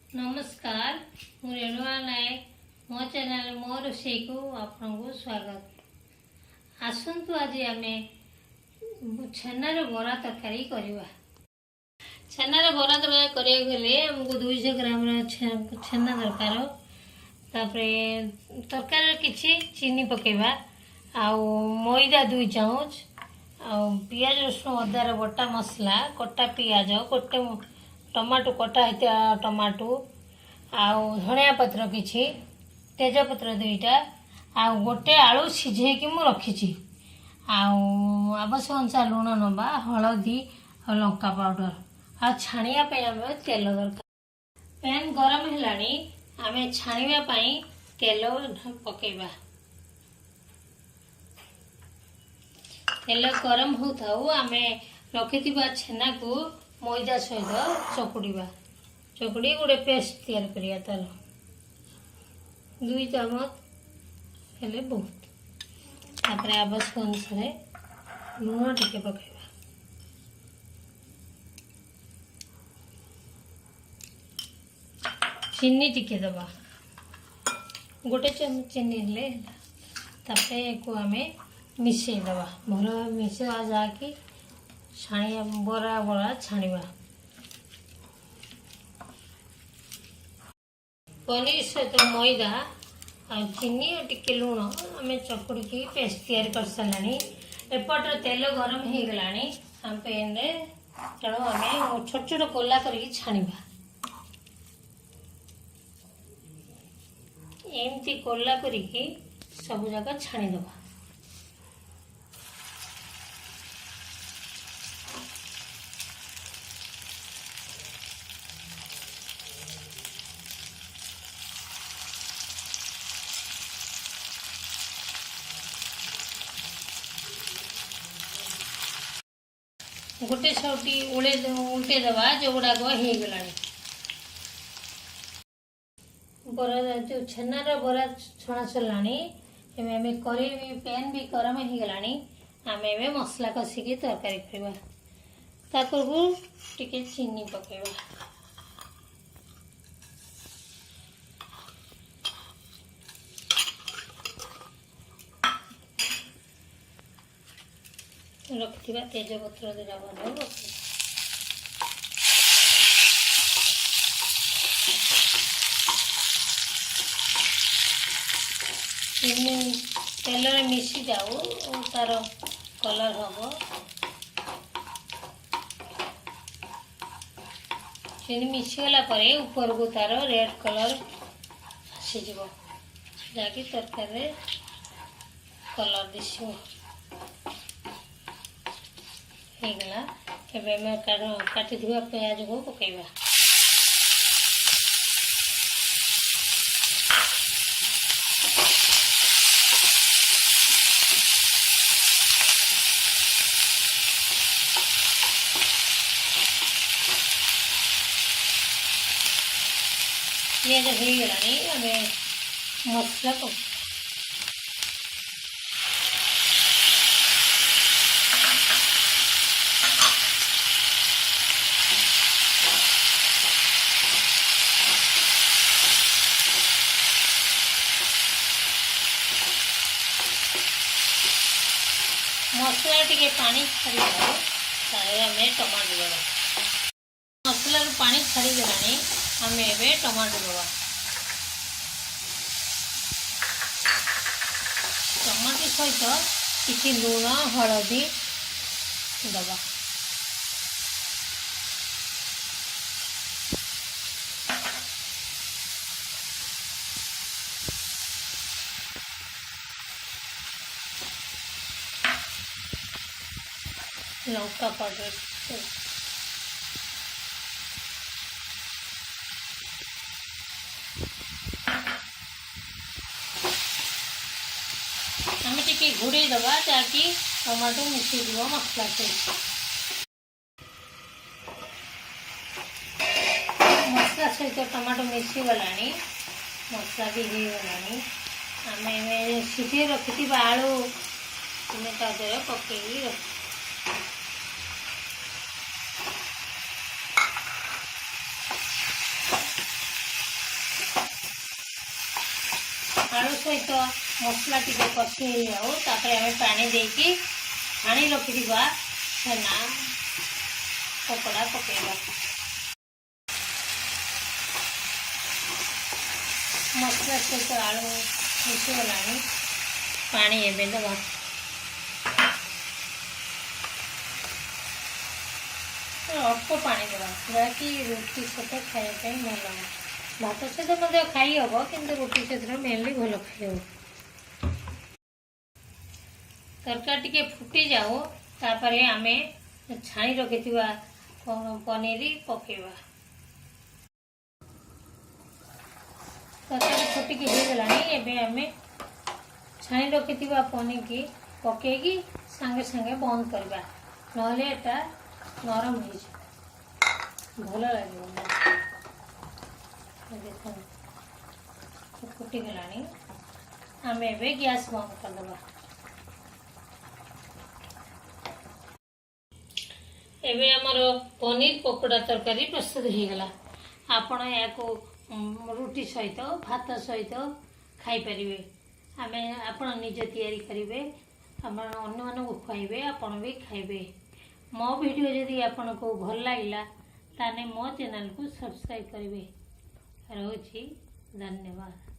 नमस्कार मु रेणुआ नायक मो चैनल मो रोषे को आपन को स्वागत। आसतु आज आम छेनार बरा तरकारी करवा। छेनार बरा तरकारी करें आमको 200 ग्राम छेना दरकार। तरकारी किसी चीनी पकेबा आउ मैदा 2 चामच आउ पियाज रसुण अदार बटा मसला कटा पियाज गोटे टमाटो कटा होता टमाटो आउ धनिया पत्र किछि तेजपत्र 2टा आउ गोटे आलू सिझेकी मु रखी आवश्यक अनुसार लुण नबा हलदी और लंका पाउडर आ छाणिया आम तेल दरकार। पैन गरम है आम छाणिया तेल पकेबा। तेल गरम हो आम रखि छेना को मैदा सहित चकुड़ी गोटे पेस्ट तैयार करिया तार 2 चामच हेले बहुत। तापर आवश्यक अनुसार लुण टिके पकेबा। चीनी टिके दबा गोटे चमच चीनी हेले को आम मिसई दबा भल मिसवा जाकि छाणिया बरा बरा छाणिबा। पनीर सहित मैदा आ चीनी और टिके लुण आम चकुड़ी की पेस्ट तैयार कर सारे। एपटर तेल गरम हो गलानी आम पैन तेणु आम छोट छोट कोला करके छाणिबा। एमती कोला करके सब जगह छाणीदबा। गोटे सौटी उल्टे दबा जो गुड़ाक हो गला। बरा जो छेनार बरा छणा सरला करी पैन भी गरम हो गला। आम ए मसला कषिकी तरकारी करवा। ताकू टिके चीनी पकेबा। रखिथिबा तेजपत्र 2टा बंद तेल मिसी जाऊ तार कलर हम चीनी मिसीगला ऊपर को तार रेड कलर आसीज जहाँकि तरकारी कलर दिशो होगला। काटी प्याज को पकेबा। पियाज हो गला आम मसला मसला टिके पानी छाड़ी आम टमाटो दबा। मसला पानी छाड़ी गलानी आम ए टमाटो दबा। टमाटो सहित किसी लुण हलदी दबा। लंका पाउडर आम टिके घोड़े दबा ताकि टमाटो मिसी मसला सहित। मसला सहित टमाटो मिसी गला मसला भी हो गला। आम सीधे रखि आलू पकई रख आलू सहित मसला टी कषि हो जाऊ आम पानी देकी छाणी रखिथिबा छेना पकोड़ा पकेबा। मसला सहित आलू मिशीगला पानी एवं दबा अल्प पानी देवा जहाँकि रुटी सहित खायापी भल भात सहित खाई हम कि रुटी सहित मेनली भल खाई तरकारी टे फुटी जाऊ तापर आम छाणी रखि पनीर पकेबा। तरकारी फुटिकी हो गलानी एबे आम छाणी रखि पनीर की पकईकी सांगे सांगे बंद करवा नहले एटा नरम हो भल लगे। देख फुटी गलानी आम एबे गैस बंद करदे। एबे हमर पनीर पकोड़ा तरकारी प्रस्तुत हो गला। आपण या रुटी सहित भात सहित खाई परिवे। आमे आपण निज तैयारी करिवे हमर अन्य मानक खुआइबे आपण भी खाइबे। मो वीडियो जदि आपण को भल लागिला ताने मो चैनल को सब्सक्राइब करिवे। रहूची धन्यवाद।